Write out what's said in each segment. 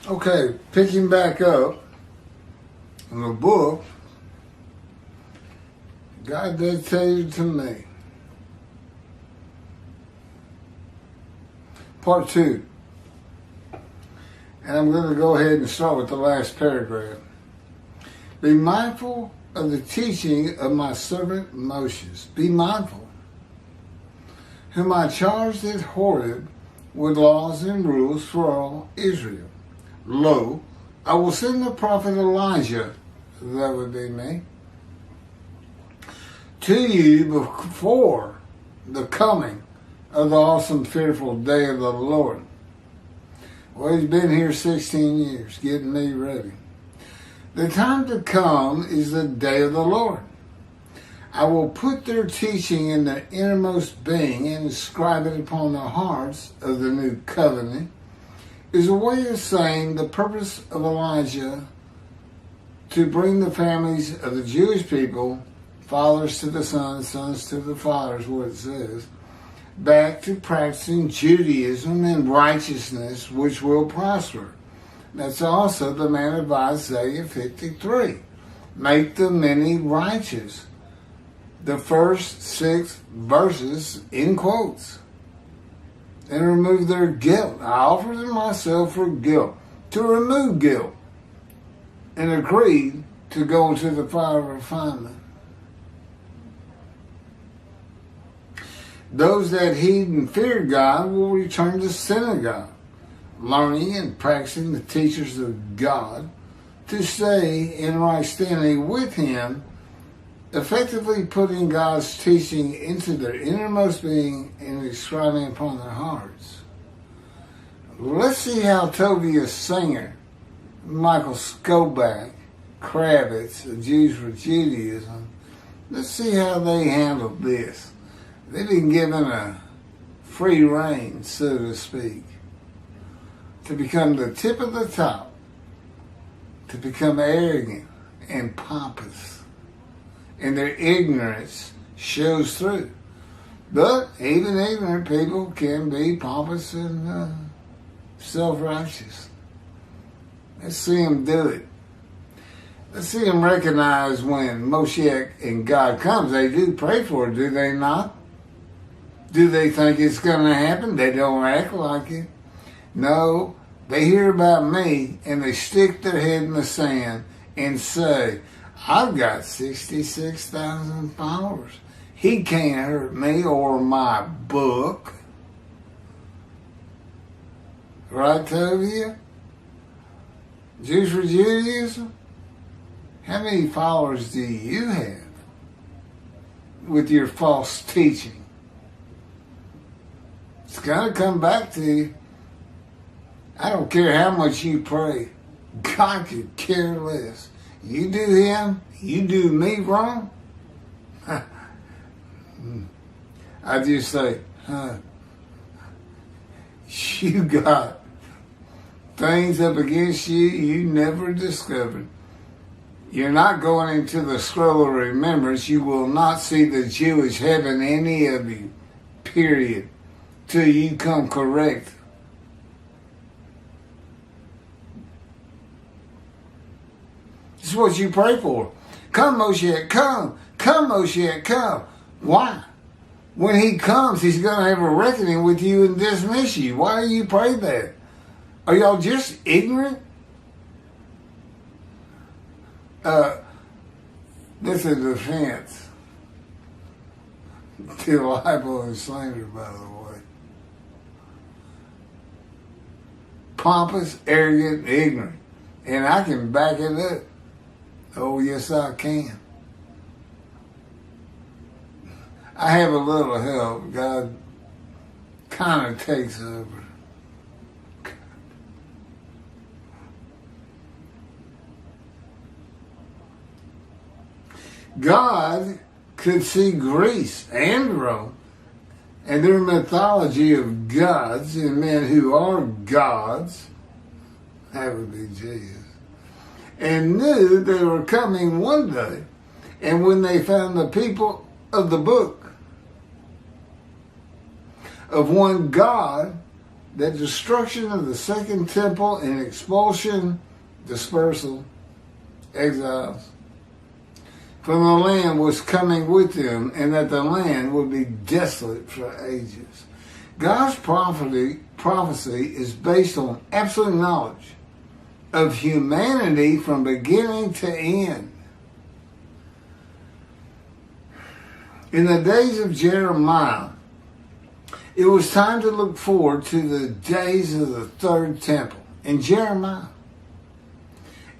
Okay, picking back up in the book, God dictated to me. Part 2. And I'm going to go ahead and start with the last paragraph. Be mindful of the teaching of my servant Moses. Be mindful, whom I charged at Horeb with laws and rules for all Israel. Lo, I will send the prophet Elijah, that would be me, to you before the coming of the awesome, fearful day of the Lord. Well, he's been here 16 years, getting me ready. The time to come is the day of the Lord. I will put their teaching in their innermost being and inscribe it upon the hearts of the new covenant, is a way of saying the purpose of Elijah to bring the families of the Jewish people, fathers to the sons, sons to the fathers, what it says, back to practicing Judaism and righteousness, which will prosper. That's also the man of Isaiah 53. Make the many righteous. The first 6 verses in quotes. And remove their guilt. I offer them myself for guilt. To remove guilt. And agreed to go into the fire of refinement. Those that heed and fear God will return to synagogue, learning and practicing the teachers of God, to stay in right standing with Him, effectively putting God's teaching into their innermost being and inscribing upon their hearts. Let's see how Tobias Singer, Michael Skoback, Kravitz, the Jews for Judaism, let's see how they handled this. They've been given a free rein, so to speak, to become the tip of the top, to become arrogant and pompous. And their ignorance shows through. But even ignorant people can be pompous and self-righteous. Let's see them do it. Let's see them recognize when Moshiach and God comes. They do pray for it, do they not? Do they think it's going to happen? They don't act like it. No, they hear about me and they stick their head in the sand and say, I've got 66,000 followers. He can't hurt me or my book. Right, Tovia? Jews for Judaism? How many followers do you have with your false teaching? It's going to come back to you. I don't care how much you pray. God could care less. You do Him, you do me wrong. I just say, you got things up against you you never discovered. You're not going into the scroll of remembrance. You will not see the Jewish heaven, any of you, period, till you come correct. This is what you pray for. Come, Moshiach, come. Come, Moshiach, come. Why? When He comes, He's going to have a reckoning with you and dismiss you. Why do you pray that? Are y'all just ignorant? This is a defense to libel and slander, by the way. Pompous, arrogant, ignorant. And I can back it up. Oh, yes, I can. I have a little help. God kind of takes over. God could see Greece and Rome and their mythology of gods and men who are gods, that would be Jesus, and knew they were coming one day. And when they found the people of the book, of one God, that destruction of the second temple and expulsion, dispersal, exiles from the land was coming with them, and that the land would be desolate for ages. God's prophecy is based on absolute knowledge of humanity from beginning to end. In the days of Jeremiah, it was time to look forward to the days of the third temple in Jeremiah.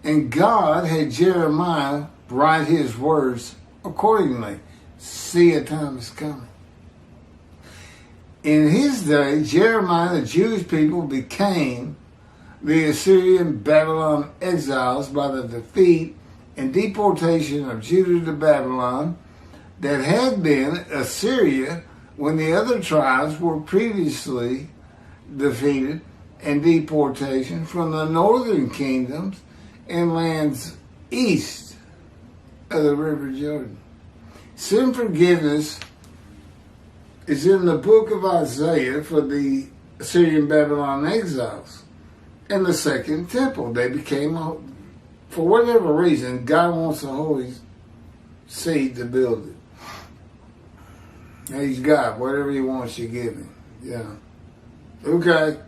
And God had Jeremiah write his words accordingly. See, a time is coming. In his day, Jeremiah, the Jewish people, became the Assyrian Babylon exiles by the defeat and deportation of Judah to Babylon that had been Assyria when the other tribes were previously defeated, and deportation from the northern kingdoms and lands east of the River Jordan. Sin forgiveness is in the book of Isaiah for the Assyrian Babylon exiles and the second temple. They became, for whatever reason, God wants the holy seed to build it. And he's God. Whatever he wants, you give him. Yeah. Okay.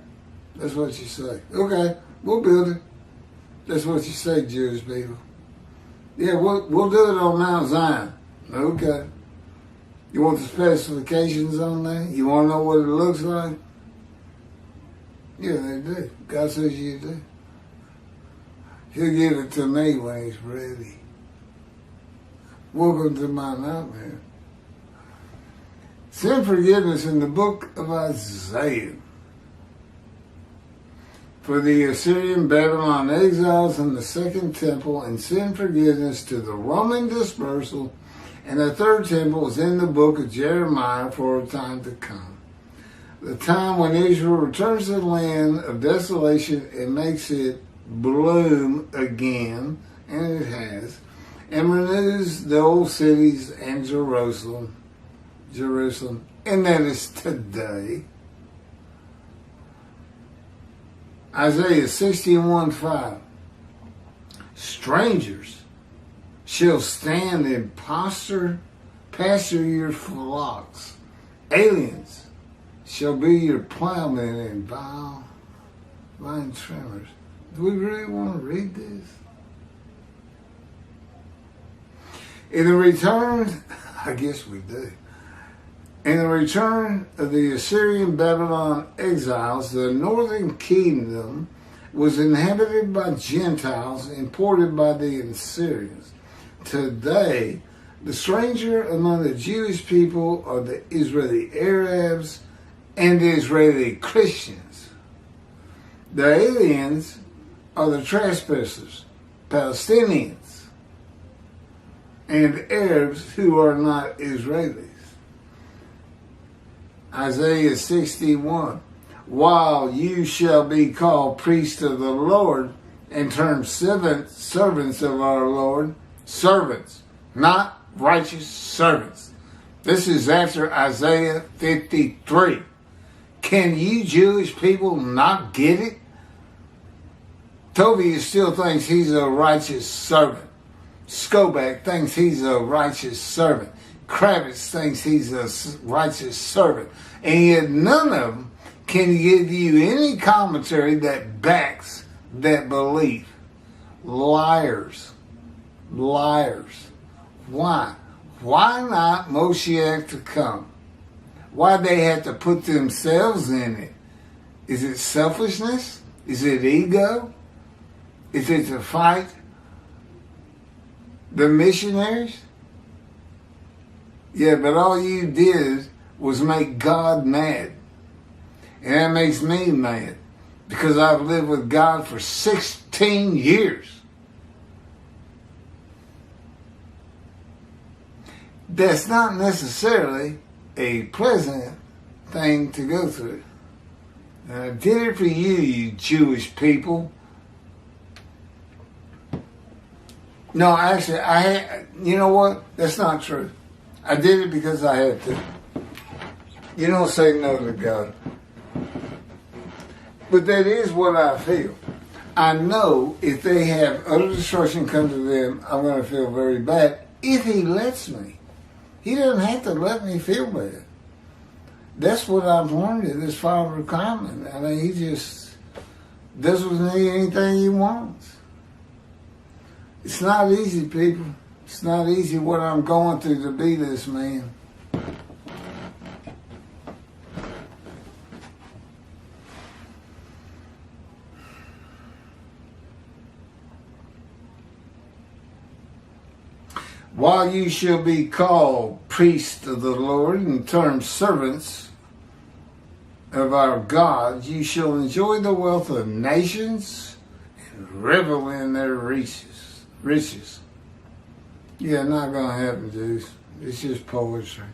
That's what you say. Okay. We'll build it. That's what you say, Jewish people. Yeah, we'll do it on Mount Zion. Okay. You want the specifications on there? You want to know what it looks like? Yeah, they do. God says you do. He'll give it to me when he's ready. Welcome to my nightmare. Sin forgiveness in the book of Isaiah for the Assyrian Babylon exiles in the second temple, and sin forgiveness to the Roman dispersal, and the third temple is in the book of Jeremiah for a time to come. The time when Israel returns to the land of desolation and makes it bloom again, and it has, and renews the old cities and Jerusalem, and that is today. Isaiah 61:5. Strangers shall stand and pasture your flocks. Aliens shall be your plowmen and vine trimmers. Do we really want to read this? In the return, I guess we do. In the return of the Assyrian Babylon exiles, the northern kingdom was inhabited by Gentiles imported by the Assyrians. Today, the stranger among the Jewish people are the Israeli Arabs and the Israeli Christians. The aliens are the trespassers, Palestinians, and Arabs who are not Israelis. Isaiah 61, while you shall be called priests of the Lord and termed servants of our Lord, servants, not righteous servants. This is after Isaiah 53. Can you Jewish people not get it? Toby still thinks he's a righteous servant. Skobach thinks he's a righteous servant. Kravitz thinks he's a righteous servant. And yet none of them can give you any commentary that backs that belief. Liars. Liars. Why? Why not Moshiach to come? Why'd they have to put themselves in it? Is it selfishness? Is it ego? Is it to fight the missionaries? Yeah, but all you did was make God mad. And that makes me mad because I've lived with God for 16 years. That's not necessarily a pleasant thing to go through. And I did it for you, you Jewish people. No, actually, you know what? That's not true. I did it because I had to. You don't say no to God. But that is what I feel. I know if they have utter destruction come to them, I'm going to feel very bad if he lets me. He doesn't have to let me feel bad. That's what I've learned in this Father Common. I mean, he just does with me anything he wants. It's not easy, people. It's not easy what I'm going through to be this man. While you shall be called priests of the Lord and termed servants of our God, you shall enjoy the wealth of nations and revel in their riches. Yeah, not going to happen, Jews. It's just poetry.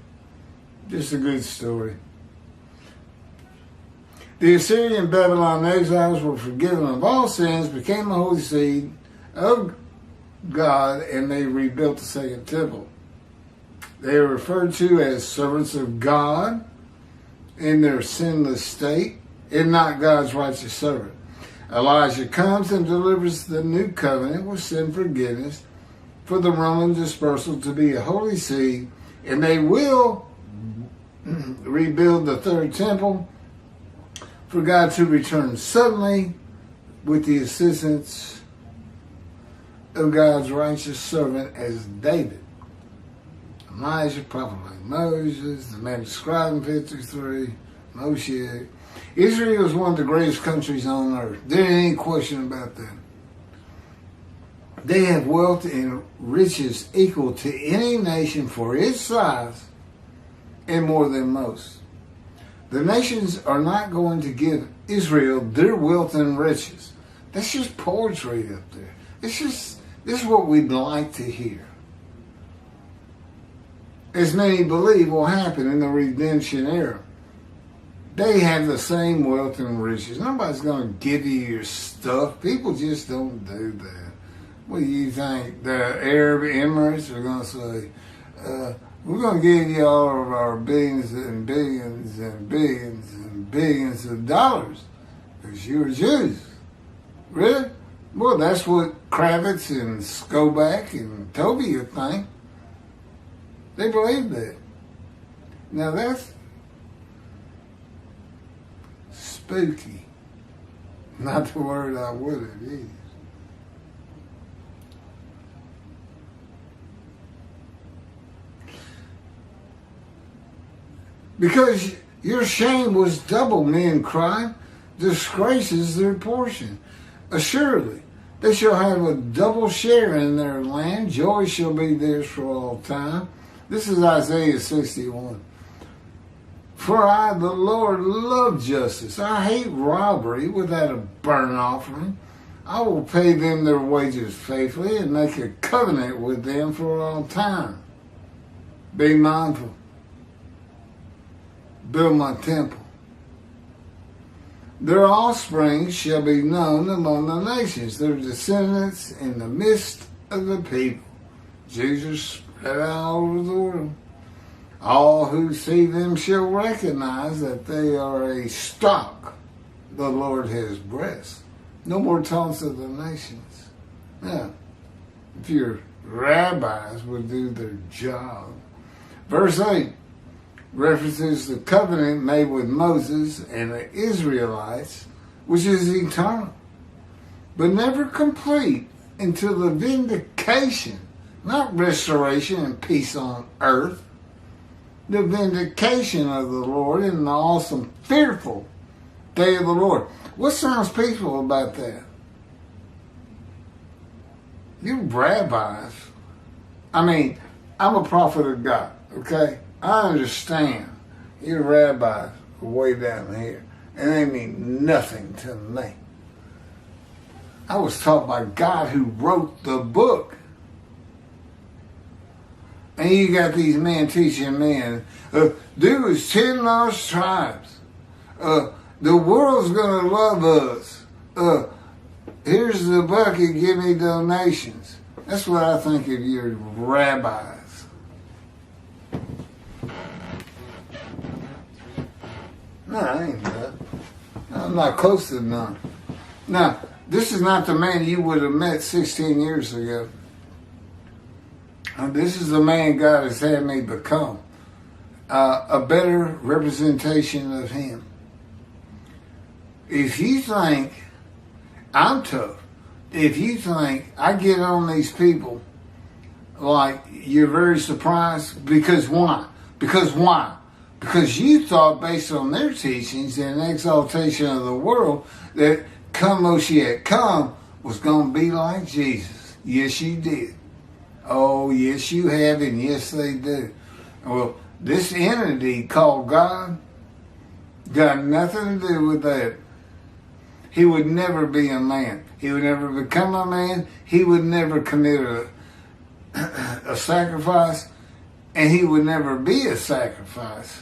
Just a good story. The Assyrian Babylon exiles were forgiven of all sins, became a holy seed of God, and they rebuilt the second temple. They are referred to as servants of God in their sinless state and not God's righteous servant. Elijah comes and delivers the new covenant with sin forgiveness for the Roman dispersal to be a holy seed, and they will rebuild the third temple for God to return suddenly with the assistance of God's righteous servant as David, Elijah, prophet like Moses, the man described in 53, Moshe. Israel is one of the greatest countries on earth. There ain't any question about that. They have wealth and riches equal to any nation for its size and more than most. The nations are not going to give Israel their wealth and riches. That's just poetry up there. This is what we'd like to hear. As many believe will happen in the redemption era. They have the same wealth and riches. Nobody's going to give you your stuff. People just don't do that. What do you think? The Arab Emirates are going to say, we're going to give you all of our billions and billions and billions and billions of dollars because you're Jews. Really? Well, that's what Kravitz and Skoback and Tobia think. They believe that. Now that's spooky. Not the word I would have used. Because your shame was double, men cry. Disgrace is their portion. Assuredly, they shall have a double share in their land. Joy shall be theirs for all time. This is Isaiah 61. For I, the Lord, love justice. I hate robbery without a burnt offering. I will pay them their wages faithfully and make a covenant with them for all time. Be mindful. Build my temple. Their offspring shall be known among the nations, their descendants in the midst of the people. Jesus spread out all over the world. All who see them shall recognize that they are a stock the Lord has blessed. No more taunts of the nations. Now, if your rabbis would do their job. Verse 8 references the covenant made with Moses and the Israelites, which is eternal, but never complete until the vindication, not restoration and peace on earth, the vindication of the Lord in the awesome, fearful day of the Lord. What sounds peaceful about that? You rabbis, I'm a prophet of God, okay? I understand you rabbis are way down here, and they mean nothing to me. I was taught by God who wrote the book. And you got these men teaching men, do as 10 lost tribes. The world's going to love us. Here's the bucket, give me donations. That's what I think of your rabbis. No, I ain't none. I'm not close to none. Now, this is not the man you would have met 16 years ago. This is the man God has had me become. A better representation of him. If you think I'm tough, if you think I get on these people like you're very surprised, because why? Because why? Because you thought based on their teachings and exaltation of the world that come Moshiach, come was going to be like Jesus. Yes, you did. Oh, yes, you have, and yes, they do. Well, this entity called God got nothing to do with that. He would never be a man. He would never become a man. He would never commit a sacrifice, and he would never be a sacrifice.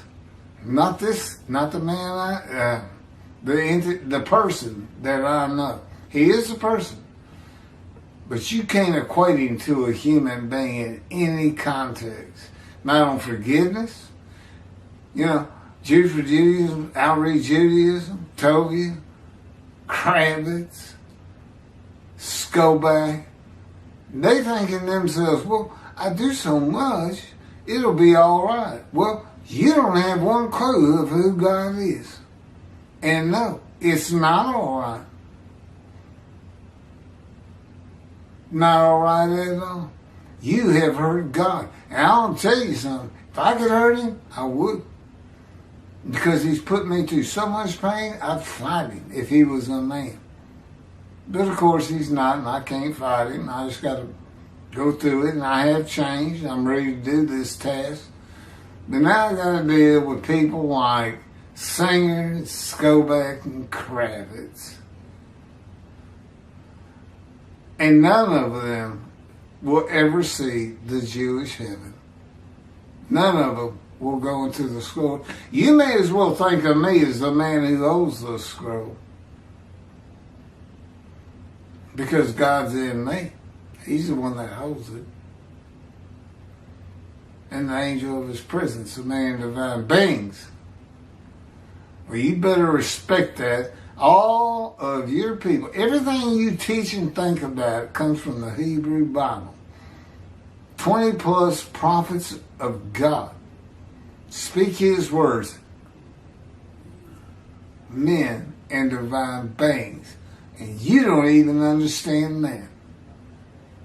Not the man the person that I know. He is a person. But you can't equate him to a human being in any context. Not on forgiveness. You know, Jews for Judaism, outreach Judaism, Togia, Kravitz, Skoback. They thinking themselves, well, I do so much, it'll be all right. Well, you don't have one clue of who God is. And no, it's not all right. Not all right at all. You have hurt God. And I'll tell you something. If I could hurt him, I would. Because he's put me through so much pain, I'd fight him if he was a man. But of course he's not, and I can't fight him. I just got to go through it, and I have changed. I'm ready to do this task. But now I got to deal with people like Singer, Skoback, and Kravitz. And none of them will ever see the Jewish heaven. None of them will go into the scroll. You may as well think of me as the man who holds the scroll. Because God's in me. He's the one that holds it. And the angel of his presence, the man divine beings. Well, you better respect that. All of your people, everything you teach and think about comes from the Hebrew Bible. 20 plus prophets of God speak his words. Men and divine beings. And you don't even understand that.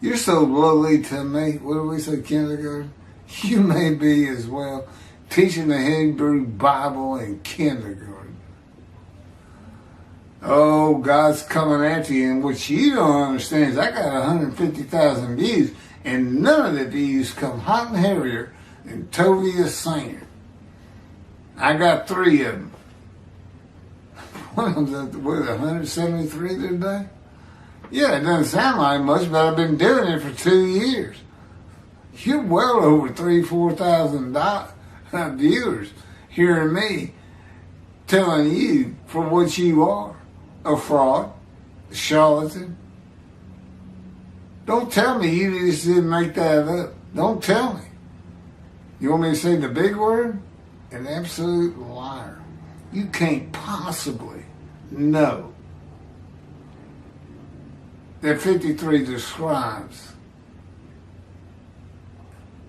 You're so lowly to me. What do we say, kindergarten? You may be as well, teaching the Hebrew Bible in kindergarten. Oh, God's coming after you, and what you don't understand is I got 150,000 views, and none of the views come hot and heavier than Tovia Singer. I got 3 of them. One of them's 173 today? Yeah, it doesn't sound like much, but I've been doing it for 2 years. You're well over 3,000-4,000 viewers hearing me telling you for what you are. A fraud, a charlatan. Don't tell me you just didn't make that up. Don't tell me. You want me to say the big word? An absolute liar. You can't possibly know that 53 describes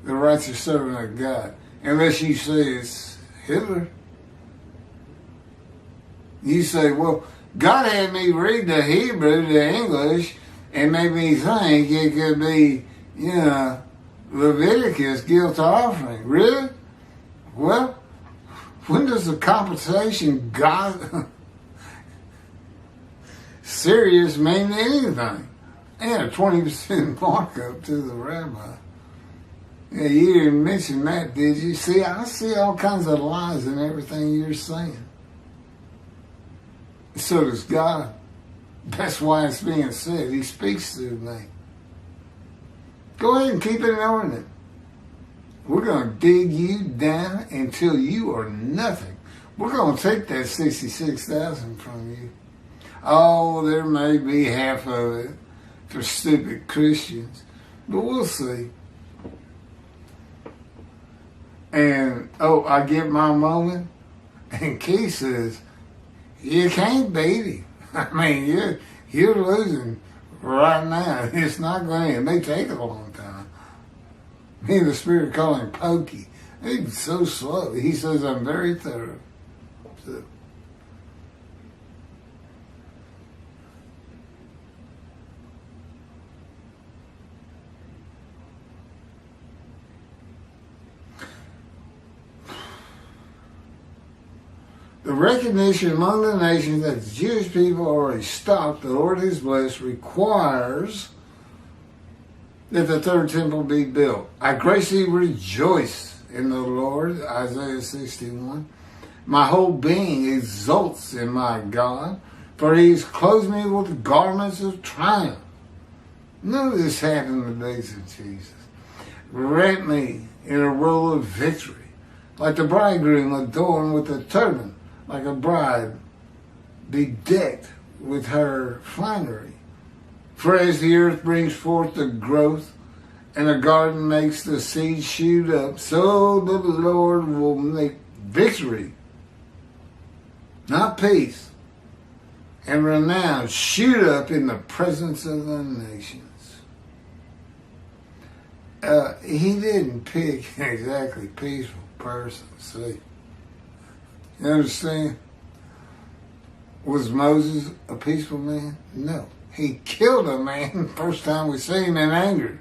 the righteous servant of God, unless you say it's Hitler. You say, well, God had me read the Hebrew, the English, and made me think it could be, Leviticus guilt offering. Really? Well, when does the compensation God serious mean anything? And a 20% markup to the rabbi. Yeah, you didn't mention that, did you? See, I see all kinds of lies in everything you're saying. So does God. That's why it's being said. He speaks through me. Go ahead and keep it an ornament. We're going to dig you down until you are nothing. We're going to take that 66,000 from you. Oh, there may be half of it for stupid Christians, but we'll see. And, I get my moment. And Keith says, you can't beat him. I mean, you're losing right now. It's not going to. It may take a long time. Me and the Spirit call him Pokey. He's so slow. He says, I'm very thorough. So, the recognition among the nations that the Jewish people already stopped, the Lord is blessed, requires that the third temple be built. I greatly rejoice in the Lord, Isaiah 61. My whole being exults in my God, for he has clothed me with garments of triumph. None of this happened in the days of Jesus. Wrap me in a robe of victory, like the bridegroom adorned with a turban, like a bride bedecked with her finery. For as the earth brings forth the growth, and the garden makes the seed shoot up, so the Lord will make victory, not peace, and renown shoot up in the presence of the nations. He didn't pick an exactly peaceful person, see. You understand? Was Moses a peaceful man? No. He killed a man the first time we see him in anger.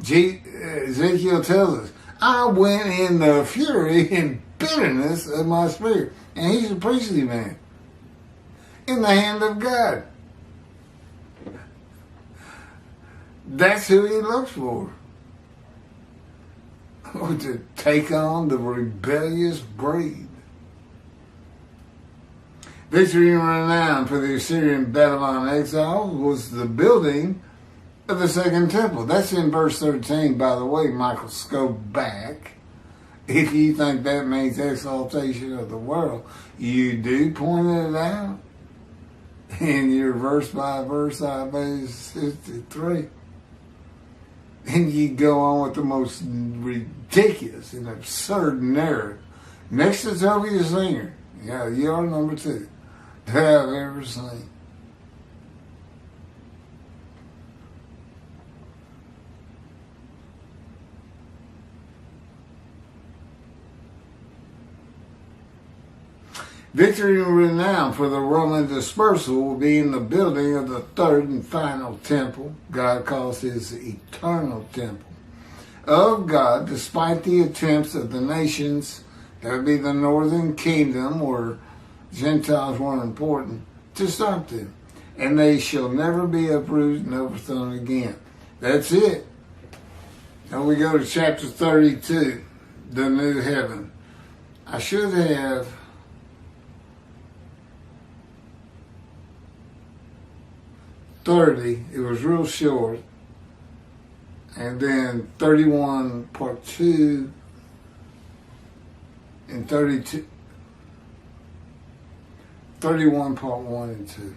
Ezekiel tells us, I went in the fury and bitterness of my spirit. And he's a priestly man. In the hand of God. That's who he looks for. Or to take on the rebellious breed. Victory and renown for the Assyrian Babylon exile was the building of the second temple. That's in verse 13, by the way, Michael. Go back. If you think that means exaltation of the world, you do point it out in your verse by verse Isaiah 63. And you go on with the most ridiculous and absurd narrative. Next to Toby the Singer. Yeah, you are number 2. That I've ever seen. Victory and renown for the Roman dispersal will be in the building of the third and final temple, God calls his eternal temple, of God, despite the attempts of the nations, that would be the northern kingdom, where Gentiles weren't important, to stop them. And they shall never be uprooted and overthrown again. That's it. Now we go to chapter 32, the new heaven. I should have $30. It was real short. And then 31 part 2 and 31 part 1 and 2.